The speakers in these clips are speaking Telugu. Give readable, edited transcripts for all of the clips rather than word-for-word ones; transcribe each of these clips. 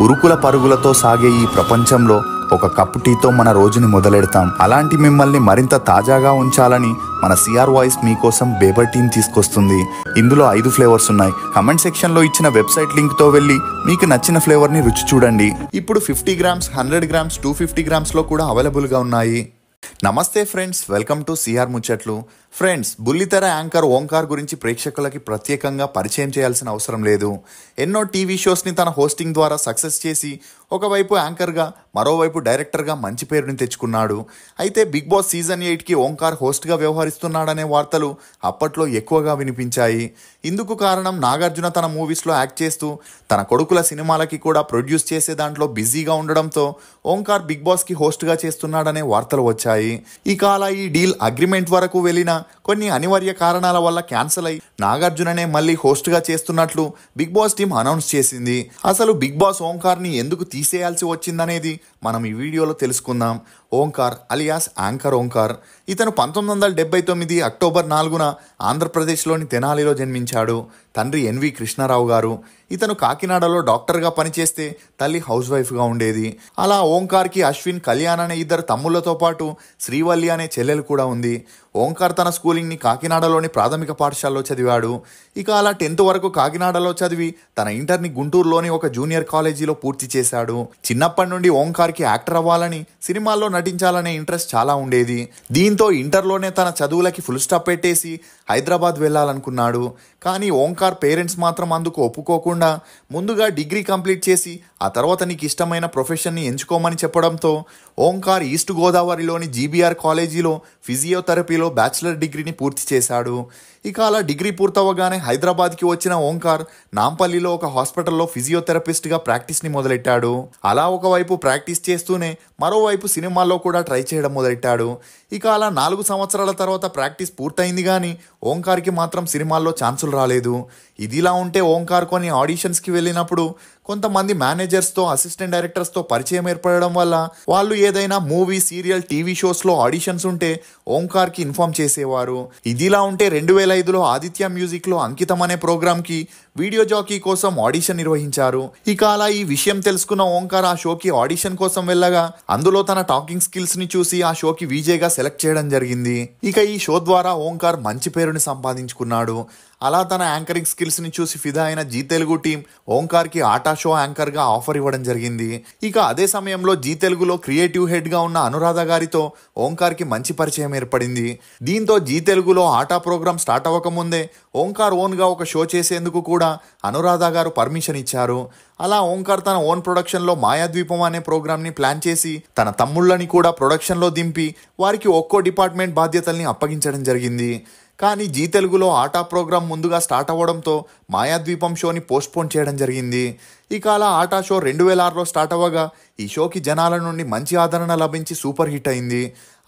ఉరుకుల పరుగులతో సాగే ఈ ప్రపంచంలో ఒక కప్పు టీతో మన రోజుని మొదలెడతాం. అలాంటి మిమ్మల్ని మరింత తాజాగా ఉంచాలని మన సిఆర్ వాయిస్ మీకోసం బేబర్ టీని తీసుకొస్తుంది. ఇందులో 5 ఫ్లేవర్స్ ఉన్నాయి. కమెంట్ సెక్షన్ లో ఇచ్చిన వెబ్సైట్ లింక్ తో వెళ్ళి మీకు నచ్చిన ఫ్లేవర్ ని రుచి చూడండి. ఇప్పుడు 50 గ్రామ్స్, 100 గ్రామ్స్, 250 గ్రామ్స్ లో కూడా అవైలబుల్ గా ఉన్నాయి. నమస్తే ఫ్రెండ్స్, వెల్కమ్ టు సిఆర్ ముచ్చట్లు. ఫ్రెండ్స్, బుల్లితెర యాంకర్ ఓంకార్ గురించి ప్రేక్షకులకి ప్రత్యేకంగా పరిచయం చేయాల్సిన అవసరం లేదు. ఎన్నో టీవీ షోస్ని తన హోస్టింగ్ ద్వారా సక్సెస్ చేసి ఒకవైపు యాంకర్గా, మరోవైపు డైరెక్టర్గా మంచి పేరుని తెచ్చుకున్నాడు. అయితే బిగ్ బాస్ సీజన్ 8కి ఓంకార్ హోస్ట్గా వ్యవహరిస్తున్నాడనే వార్తలు అప్పట్లో ఎక్కువగా వినిపించాయి. ఇందుకు కారణం నాగార్జున తన మూవీస్లో యాక్ట్ చేస్తూ తన కొడుకుల సినిమాలకి కూడా ప్రొడ్యూస్ చేసే దాంట్లో బిజీగా ఉండడంతో ఓంకార్ బిగ్ బాస్కి హోస్ట్గా చేస్తున్నాడనే వార్తలు వచ్చాయి. ఇక అలా ఈ డీల్ అగ్రిమెంట్ వరకు వెళ్ళిన కొన్ని అనివార్య కారణాల వల్ల క్యాన్సిల్ అయి నాగార్జుననే మళ్ళీ హోస్ట్గా చేస్తున్నట్లు బిగ్ బాస్ టీం అనౌన్స్ చేసింది. అసలు బిగ్ బాస్ ఓంకార్ని ఎందుకు తీసేయాల్సి వచ్చిందనేది మనం ఈ వీడియోలో తెలుసుకుందాం. ఓంకార్ అలియాస్ యాంకర్ ఓంకార్ ఇతను 1979 అక్టోబర్ 4న ఆంధ్రప్రదేశ్లోని తెనాలిలో జన్మించాడు. తండ్రి ఎన్వి కృష్ణారావు గారు. ఇతను కాకినాడలో డాక్టర్గా పనిచేస్తే తల్లి హౌస్ వైఫ్గా ఉండేది. అలా ఓంకార్కి అశ్విన్, కళ్యాణ్ అనే 2 తమ్ముళ్లతో పాటు శ్రీవల్లి అనే చెల్లెలు కూడా ఉంది. ఓంకార్ తన స్కూలింగ్ని కాకినాడలోని ప్రాథమిక పాఠశాలలో చదివాడు. ఇక అలా 10th వరకు కాకినాడలో చదివి తన ఇంటర్ని గుంటూరులోని ఒక జూనియర్ కాలేజీలో పూర్తి చేశాడు. చిన్నప్పటి నుండి ఓంకార్కి యాక్టర్ అవ్వాలని, సినిమాల్లో నటించాలనే ఇంట్రెస్ట్ చాలా ఉండేది. దీంతో ఇంటర్లోనే తన చదువులకి ఫుల్ స్టాప్ పెట్టేసి హైదరాబాద్ వెళ్ళాలనుకున్నాడు. కానీ ఓంకార్ పేరెంట్స్ మాత్రం అందుకు ఒప్పుకోకుండా ముందుగా డిగ్రీ కంప్లీట్ చేసి ఆ తర్వాత నీకు ఇష్టమైన ప్రొఫెషన్ని ఎంచుకోమని చెప్పడంతో ఓంకార్ ఈస్ట్ గోదావరిలోని జీబీఆర్ కాలేజీలో ఫిజియోథెరపీలో బ్యాచిలర్ డిగ్రీని పూర్తి చేశాడు. ఇక అలా డిగ్రీ పూర్తవగానే హైదరాబాద్కి వచ్చిన ఓంకార్ నాంపల్లిలో ఒక హాస్పిటల్లో ఫిజియోథెరపిస్ట్గా ప్రాక్టీస్ని మొదలెట్టాడు. అలా ఒకవైపు ప్రాక్టీస్ చేస్తూనే మరోవైపు సినిమాల్లో కూడా ట్రై చేయడం మొదలెట్టాడు. ఇక అలా 4 సంవత్సరాల తర్వాత ప్రాక్టీస్ పూర్తయింది కానీ ఓంకార్కి మాత్రం సినిమాల్లో ఛాన్సులు రాలేదు. ఇదిలా ఉంటే ఓంకార్ కొన్ని ఆడిషన్స్కి వెళ్ళినప్పుడు కొంతమంది మేనేజర్స్తో, అసిస్టెంట్ డైరెక్టర్స్తో పరిచయం ఏర్పడడం వల్ల వాళ్ళు ఏదైనా మూవీ, సీరియల్, టీవీ షోస్లో ఆడిషన్స్ ఉంటే ఓంకార్కి ఇన్ఫార్మ్ చేసేవారు. ఇదిలా ఉంటే 2005లో ఆదిత్య మ్యూజిక్లో అంకితం అనే ప్రోగ్రామ్కి వీడియో జాకీ కోసం ఆడిషన్ నిర్వహించారు. ఇక అలా ఈ విషయం తెలుసుకున్న ఓంకార్ ఆ షోకి ఆడిషన్ కోసం వెళ్ళగా అందులో తన టాకింగ్ స్కిల్స్ని చూసి ఆ షోకి విజేగా సెలెక్ట్ చేయడం జరిగింది. ఇక ఈ షో ద్వారా ఓంకార్ మంచి పేరుని సంపాదించుకున్నాడు. అలా తన యాంకరింగ్ స్కిల్స్ని చూసి ఫిదా అయిన జీ తెలుగు టీం ఓంకార్కి ఆటా షో యాంకర్గా ఆఫర్ ఇవ్వడం జరిగింది. ఇక అదే సమయంలో జీ తెలుగులో క్రియేటివ్ హెడ్గా ఉన్న అనురాధ గారితో ఓంకార్కి మంచి పరిచయం ఏర్పడింది. దీంతో జీ తెలుగులో ఆటా ప్రోగ్రామ్ స్టార్ట్ అవ్వకముందే ఓంకార్ ఓన్గా ఒక షో చేసేందుకు కూడా అనురాధ గారు పర్మిషన్ ఇచ్చారు. అలా ఓంకార్ తన ఓన్ ప్రొడక్షన్లో మాయాద్వీపం అనే ప్రోగ్రామ్ని ప్లాన్ చేసి తన తమ్ముళ్ళని కూడా ప్రొడక్షన్లో దింపి వారికి ఒక్కో డిపార్ట్మెంట్ బాధ్యతల్ని అప్పగించడం జరిగింది. కానీ జీ తెలుగులో ఆటా ప్రోగ్రాం ముందుగా స్టార్ట్ అవ్వడంతో మాయాద్వీపం షోని పోస్ట్పోన్ చేయడం జరిగింది. ఇక అలా ఆటా షో 2006లో స్టార్ట్ అవ్వగా ఈ షోకి జనాల నుండి మంచి ఆదరణ లభించి సూపర్ హిట్ అయింది.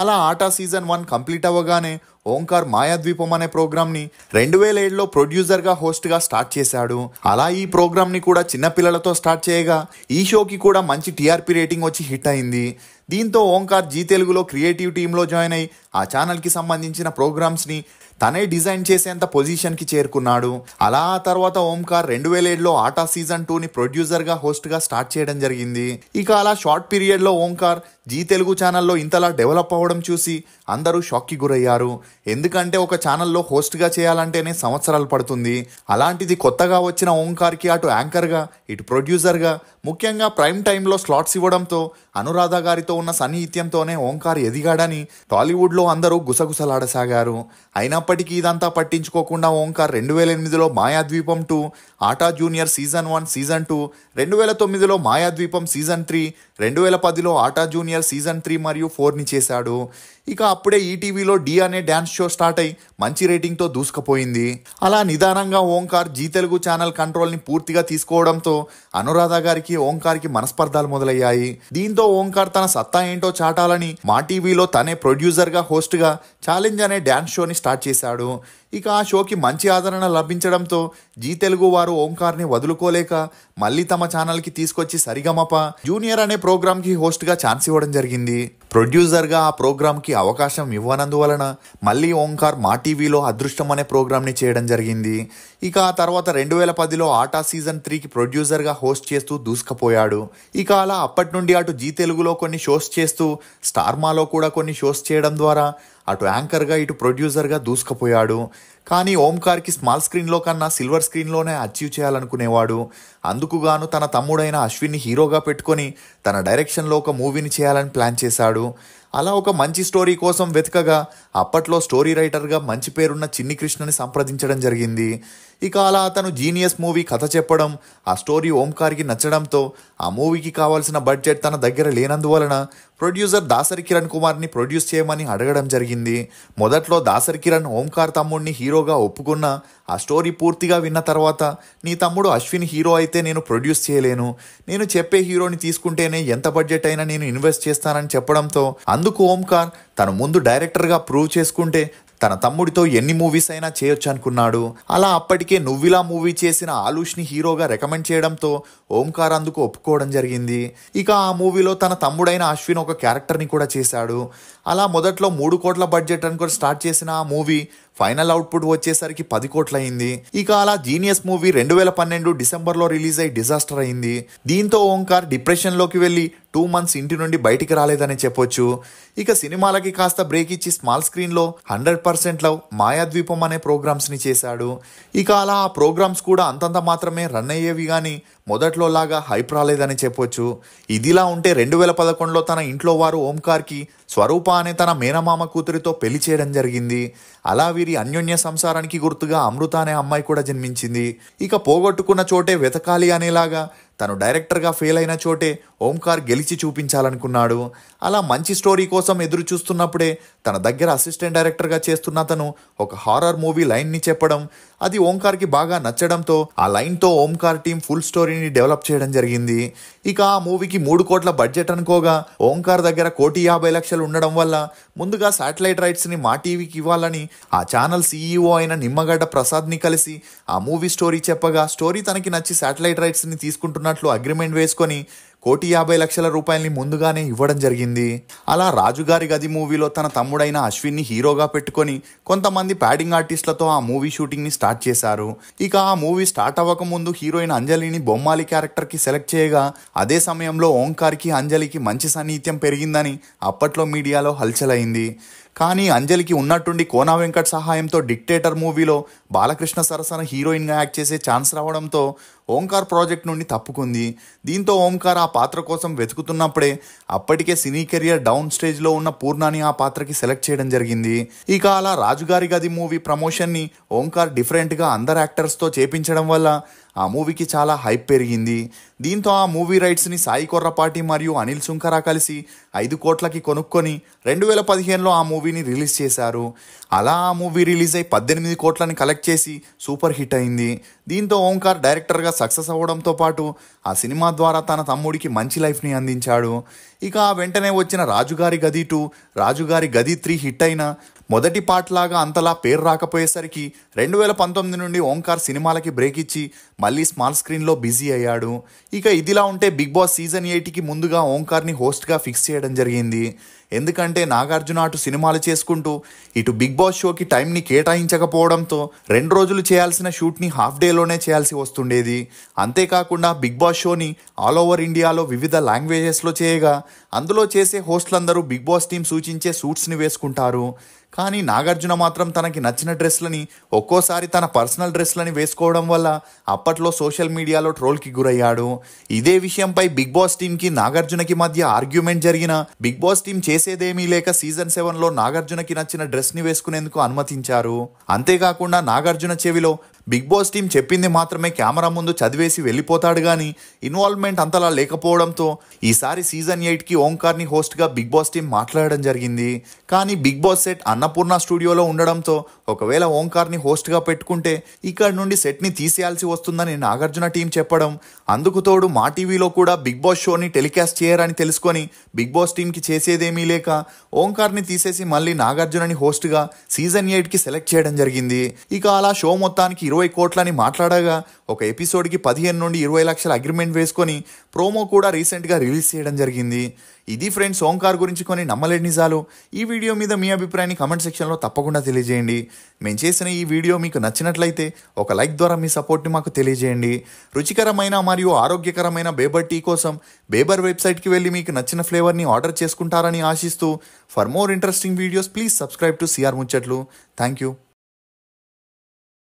అలా ఆటా సీజన్ 1 కంప్లీట్ అవ్వగానే ఓంకార్ మాయాద్వీపం అనే ప్రోగ్రామ్ని 2007లో ప్రొడ్యూసర్గా, హోస్ట్గా స్టార్ట్ చేశాడు. అలా ఈ ప్రోగ్రామ్ని కూడా చిన్నపిల్లలతో స్టార్ట్ చేయగా ఈ షోకి కూడా మంచి టీఆర్పీ రేటింగ్ వచ్చి హిట్ అయింది. దీంతో ఓంకార్ జీ తెలుగులో క్రియేటివ్ టీంలో జాయిన్ అయి ఆ ఛానల్కి సంబంధించిన ప్రోగ్రామ్స్ని తనే డిజైన్ చేసేంత పొజిషన్కి చేరుకున్నాడు. అలా ఆ తర్వాత ఓంకార్ 2007లో ఆటా సీజన్ 2ని ప్రొడ్యూసర్గా, హోస్ట్గా స్టార్ట్ చేయడం జరిగింది. ఇక అలా షార్ట్ పీరియడ్లో ఓంకార్ జీ తెలుగు ఛానల్లో ఇంతలా డెవలప్ అవ్వడం చూసి అందరూ షాక్కి గురయ్యారు. ఎందుకంటే ఒక ఛానల్లో హోస్ట్గా చేయాలంటేనే సంవత్సరాలు పడుతుంది. అలాంటిది కొత్తగా వచ్చిన ఓంకార్కి అటు యాంకర్గా, ఇటు ప్రొడ్యూసర్గా, ముఖ్యంగా ప్రైమ్ టైంలో స్లాట్స్ ఇవ్వడంతో అనురాధ గారితో ఉన్న సన్నిహిత్యంతోనే ఓంకార్ ఎదిగాడని టాలీవుడ్లో అందరూ గుసగుసలాడసాగారు. అయినప్పటికీ ఇదంతా పట్టించుకోకుండా ఓంకార్ 2008లో Mayadweepam 2, Aata junior season 1, season 2, 2009లో మాయాద్వీపం సీజన్ 3, 2010లో ఆటా జూనియర్ సీజన్ 3 మరియు 4ని చేశాడు. ఇక అప్పుడే ఈటీవీలో డి అనే డ్యాన్స్ షో స్టార్ట్ అయి మంచి రేటింగ్తో దూసుకుపోయింది. అలా నిదానంగా ఓంకార్ జీ తెలుగు ఛానల్ కంట్రోల్ని పూర్తిగా తీసుకోవడంతో అనురాధ గారికి, ఓంకార్కి మనస్పర్ధాలు మొదలయ్యాయి. దీంతో ఓంకార్ తన సత్తా ఏంటో చాటాలని మా టీవీలో తనే ప్రొడ్యూసర్గా, హోస్ట్గా ఛాలెంజ్ అనే డ్యాన్స్ షోని స్టార్ట్ చేశాడు. ఇక ఆ షోకి మంచి ఆదరణ లభించడంతో జీ తెలుగు వారు ఓంకార్ని వదులుకోలేక మళ్ళీ తమ ఛానల్కి తీసుకొచ్చి సరిగమప జూనియర్ అనే ప్రోగ్రామ్కి హోస్ట్గా ఛాన్స్ ఇవ్వడం జరిగింది. ప్రొడ్యూసర్గా ఆ ప్రోగ్రామ్కి అవకాశం ఇవ్వనందువలన మళ్ళీ ఓంకార్ మా టీవీలో అదృష్టం అనే ప్రోగ్రామ్ని చేయడం జరిగింది. ఇక ఆ తర్వాత 2010లో ఆటా సీజన్ 3కి ప్రొడ్యూసర్గా హోస్ట్ చేస్తూ దూసుకుపోయాడు. ఇక అలా అప్పటి నుండి అటు జీ తెలుగులో కొన్ని షోస్ చేస్తూ స్టార్మాలో కూడా కొన్ని షోస్ చేయడం ద్వారా అటు యాంకర్గా ఇటు ప్రొడ్యూసర్గా దూసుకుపోయాడు. కానీ ఓంకార్కి స్మాల్ స్క్రీన్లో కన్నా సిల్వర్ స్క్రీన్లోనే అచీవ్ చేయాలనుకునేవాడు. అందుకుగాను తన తమ్ముడైన అశ్విన్ని హీరోగా పెట్టుకొని తన డైరెక్షన్లో ఒక మూవీని చేయాలని ప్లాన్ చేశాడు. అలా ఒక మంచి స్టోరీ కోసం వెతకగా అప్పట్లో స్టోరీ రైటర్గా మంచి పేరున్న చిన్ని కృష్ణని సంప్రదించడం జరిగింది. ఇక అలా అతను జీనియస్ మూవీ కథ చెప్పడం, ఆ స్టోరీ ఓంకార్కి నచ్చడంతో ఆ మూవీకి కావాల్సిన బడ్జెట్ తన దగ్గర లేనందువలన ప్రొడ్యూసర్ దాసరి కిరణ్ కుమార్ని ప్రొడ్యూస్ చేయమని అడగడం జరిగింది. మొదట్లో దాసరి కిరణ్ ఓంకార్ తమ్ముడిని హీరోగా ఒప్పుకున్న ఆ స్టోరీ పూర్తిగా విన్న తర్వాత, నీ తమ్ముడు అశ్విన్ హీరో అయితే నేను ప్రొడ్యూస్ చేయలేను, నేను చెప్పే హీరోని తీసుకుంటేనే ఎంత బడ్జెట్ అయినా నేను ఇన్వెస్ట్ చేస్తానని చెప్పడంతో అందుకు ఓంకార్ తను ముందు డైరెక్టర్గా ప్రూవ్ చేసుకుంటే తన తమ్ముడితో ఎన్ని మూవీస్ అయినా చేయొచ్చు అనుకున్నాడు. అలా అప్పటికే నువ్విలా మూవీ చేసిన ఆలుష్ని హీరోగా రికమెండ్ చేయడంతో ఓంకార్ అందుకు ఒప్పుకోవడం జరిగింది. ఇక ఆ మూవీలో తన తమ్ముడైన అశ్విన్ ఒక క్యారెక్టర్ని కూడా చేశాడు. అలా మొదట్లో 3 కోట్ల బడ్జెట్ అనుకొని స్టార్ట్ చేసిన ఆ మూవీ ఫైనల్ అవుట్పుట్ వచ్చేసరికి 10 కోట్లు అయింది. ఇక అలా జీనియస్ మూవీ 2012 డిసెంబర్లో రిలీజ్ అయి డిజాస్టర్ అయింది. దీంతో ఓంకార్ డిప్రెషన్లోకి వెళ్ళి 2 మంత్స్ ఇంటి నుండి బయటికి రాలేదని చెప్పొచ్చు. ఇక సినిమాలకి కాస్త బ్రేక్ ఇచ్చి స్మాల్ స్క్రీన్లో 100% లవ్, మాయాద్వీపం అనే ప్రోగ్రామ్స్ని చేశాడు. ఇక అలా ఆ ప్రోగ్రామ్స్ కూడా అంతంత మాత్రమే రన్ అయ్యేవి కానీ మొదట్లో లాగా హైప్ రాలేదని చెప్పొచ్చు. ఇదిలా ఉంటే 2011లో తన ఇంట్లో వారు ఓంకార్కి స్వరూప అనే తన మేనమామ కూతురితో పెళ్లి చేయడం జరిగింది. అలా వీరి అన్యోన్య సంసారానికి గుర్తుగా అమృత అనే అమ్మాయి కూడా జన్మించింది. ఇక పోగొట్టుకున్న చోటే వెతకాలి అనేలాగా తను డైరెక్టర్గా ఫెయిల్ అయిన చోటే ఓంకార్ గెలిచి చూపించాలనుకున్నాడు. అలా మంచి స్టోరీ కోసం ఎదురు చూస్తున్నప్పుడే తన దగ్గర అసిస్టెంట్ డైరెక్టర్గా చేస్తున్న తను ఒక హారర్ మూవీ లైన్ని చెప్పడం, అది ఓంకార్కి బాగా నచ్చడంతో ఆ లైన్తో ఓంకార్ టీం ఫుల్ స్టోరీని డెవలప్ చేయడం జరిగింది. ఇక ఆ మూవీకి 3 కోట్ల బడ్జెట్ అనుకోగా ఓంకార్ దగ్గర 1,50,00,000 ఉండడం వల్ల ముందుగా శాటిలైట్ రైట్స్ని మా టీవీకి ఇవ్వాలని ఆ ఛానల్ సీఈఓ అయిన నిమ్మగడ్డ ప్రసాద్ని కలిసి ఆ మూవీ స్టోరీ చెప్పగా, స్టోరీ తనకి నచ్చి శాటిలైట్ రైట్స్ని తీసుకుంటున్నట్లు అగ్రిమెంట్ వేసుకొని 1,50,00,000 రూపాయలని ముందుగానే ఇవ్వడం జరిగింది. అలా రాజుగారి గది మూవీలో తన తమ్ముడైన అశ్విన్ని హీరోగా పెట్టుకొని కొంతమంది ప్యాడింగ్ ఆర్టిస్టులతో ఆ మూవీ షూటింగ్ని స్టార్ట్ చేశారు. ఇక ఆ మూవీ స్టార్ట్ అవ్వక ముందు హీరోయిన్ అంజలిని బొమ్మాలి క్యారెక్టర్కి సెలెక్ట్ చేయగా అదే సమయంలో ఓంకార్కి అంజలికి మంచి సాన్నిహిత్యం పెరిగిందని అప్పట్లో మీడియాలో హల్చల్ అయింది. కానీ అంజలికి ఉన్నట్టుండి కోనా వెంకట్ సహాయంతో డిక్టేటర్ మూవీలో బాలకృష్ణ సరసన హీరోయిన్గా యాక్ట్ చేసే ఛాన్స్ రావడంతో ఓంకార్ ప్రాజెక్ట్ నుండి తప్పుకుంది. దీంతో ఓంకార్ ఆ పాత్ర కోసం వెతుకుతున్నప్పుడే అప్పటికే సినీ కెరియర్ డౌన్ స్టేజ్లో ఉన్న పూర్ణాని ఆ పాత్రకి సెలెక్ట్ చేయడం జరిగింది. ఇక అలా రాజుగారి గది మూవీ ప్రమోషన్ని ఓంకార్ డిఫరెంట్గా అందరు యాక్టర్స్తో చేపించడం వల్ల ఆ మూవీకి చాలా హైప్ పెరిగింది. దీంతో ఆ మూవీ రైట్స్ని సాయి కొర్రపాటి మరియు అనిల్ సుంకర కలిసి 5 కోట్లకి కొనుక్కొని 2015లో ఆ మూవీని రిలీజ్ చేశారు. అలా ఆ మూవీ రిలీజ్ అయి 18 కోట్లని కలెక్ట్ చేసి సూపర్ హిట్ అయింది. దీంతో ఓంకార్ డైరెక్టర్గా సక్సెస్ అవ్వడంతో పాటు ఆ సినిమా ద్వారా తన తమ్ముడికి మంచి లైఫ్ని అందించాడు. ఇక వెంటనే వచ్చిన రాజుగారి గది 2, రాజుగారి గది 3 హిట్ అయిన మొదటి పార్ట్ లాగా అంతలా పేరు రాకపోయేసరికి 2019 నుండి ఓంకార్ సినిమాలకి బ్రేక్ ఇచ్చి మళ్ళీ స్మాల్ స్క్రీన్లో బిజీ అయ్యాడు. ఇక ఇదిలా ఉంటే బిగ్ బాస్ సీజన్ 8కి ముందుగా ఓంకార్ని హోస్ట్గా ఫిక్స్ చేయడం జరిగింది. ఎందుకంటే నాగార్జున అటు సినిమాలు చేసుకుంటూ ఇటు బిగ్ బాస్ షోకి టైంని కేటాయించకపోవడంతో 2 రోజులు చేయాల్సిన షూట్ని హాఫ్ డేలోనే చేయాల్సి వస్తుండేది. అంతేకాకుండా బిగ్ బాస్ షోని ఆల్ ఓవర్ ఇండియాలో వివిధ లాంగ్వేజెస్లో చేయగా అందులో చేసే హోస్టులందరూ బిగ్ బాస్ టీం సూచించే సూట్స్ని వేసుకుంటారు. కానీ నాగార్జున మాత్రం తనకి నచ్చిన డ్రెస్లని, ఒక్కోసారి తన పర్సనల్ డ్రెస్లని వేసుకోవడం వల్ల అప్పట్లో సోషల్ మీడియాలో ట్రోల్కి గురయ్యాడు. ఇదే విషయంపై బిగ్ బాస్ టీంకి నాగార్జునకి మధ్య ఆర్గ్యుమెంట్ జరిగిన బిగ్ బాస్ టీం చేసేదేమీ లేక సీజన్ 7లో నాగార్జునకి నచ్చిన డ్రెస్ని వేసుకునేందుకు అనుమతించారు. అంతేకాకుండా నాగార్జున చెవిలో బిగ్ బాస్ టీం చెప్పింది మాత్రమే కెమెరా ముందు చదివేసి వెళ్ళిపోతాడు కానీ ఇన్వాల్వ్మెంట్ అంతలా లేకపోవడంతో ఈసారి సీజన్ 8కి ఓంకార్ని హోస్ట్గా బిగ్ బాస్ టీం మాట్లాడడం జరిగింది. కానీ బిగ్ బాస్ సెట్ అన్నపూర్ణ స్టూడియోలో ఉండడంతో ఒకవేళ ఓంకార్ని హోస్ట్గా పెట్టుకుంటే ఇక్కడ నుండి సెట్ని తీసేయాల్సి వస్తుందని నాగార్జున టీం చెప్పడం, అందుకు తోడు మా టీవీలో కూడా బిగ్ బాస్ షోని టెలికాస్ట్ చేయరని తెలుసుకొని బిగ్ బాస్ టీంకి చేసేదేమీ లేక ఓంకార్ని తీసేసి మళ్ళీ నాగార్జునని హోస్ట్గా సీజన్ 8కి సెలెక్ట్ చేయడం జరిగింది. ఇక అలా షో మొత్తానికి 20 కోట్లని మాట్లాడగా ఒక ఎపిసోడ్కి 15 నుండి 20 లక్షల అగ్రిమెంట్ వేసుకొని ప్రోమో కూడా రీసెంట్గా రిలీజ్ చేయడం జరిగింది. ఇది ఫ్రెండ్స్ ఓంకార్ గురించి కొన్ని నమ్మలేని నిజాలు. ఈ వీడియో మీద మీ అభిప్రాయాన్ని కమెంట్ సెక్షన్లో తప్పకుండా తెలియజేయండి. మేము చేసిన ఈ వీడియో మీకు నచ్చినట్లయితే ఒక లైక్ ద్వారా మీ సపోర్ట్ని మాకు తెలియజేయండి. రుచికరమైన మరియు ఆరోగ్యకరమైన బేబర్ టీ కోసం బేబర్ వెబ్సైట్కి వెళ్ళి మీకు నచ్చిన ఫ్లేవర్ని ఆర్డర్ చేసుకుంటారని ఆశిస్తూ for more interesting videos please subscribe to CR Muchatlu. Thank you.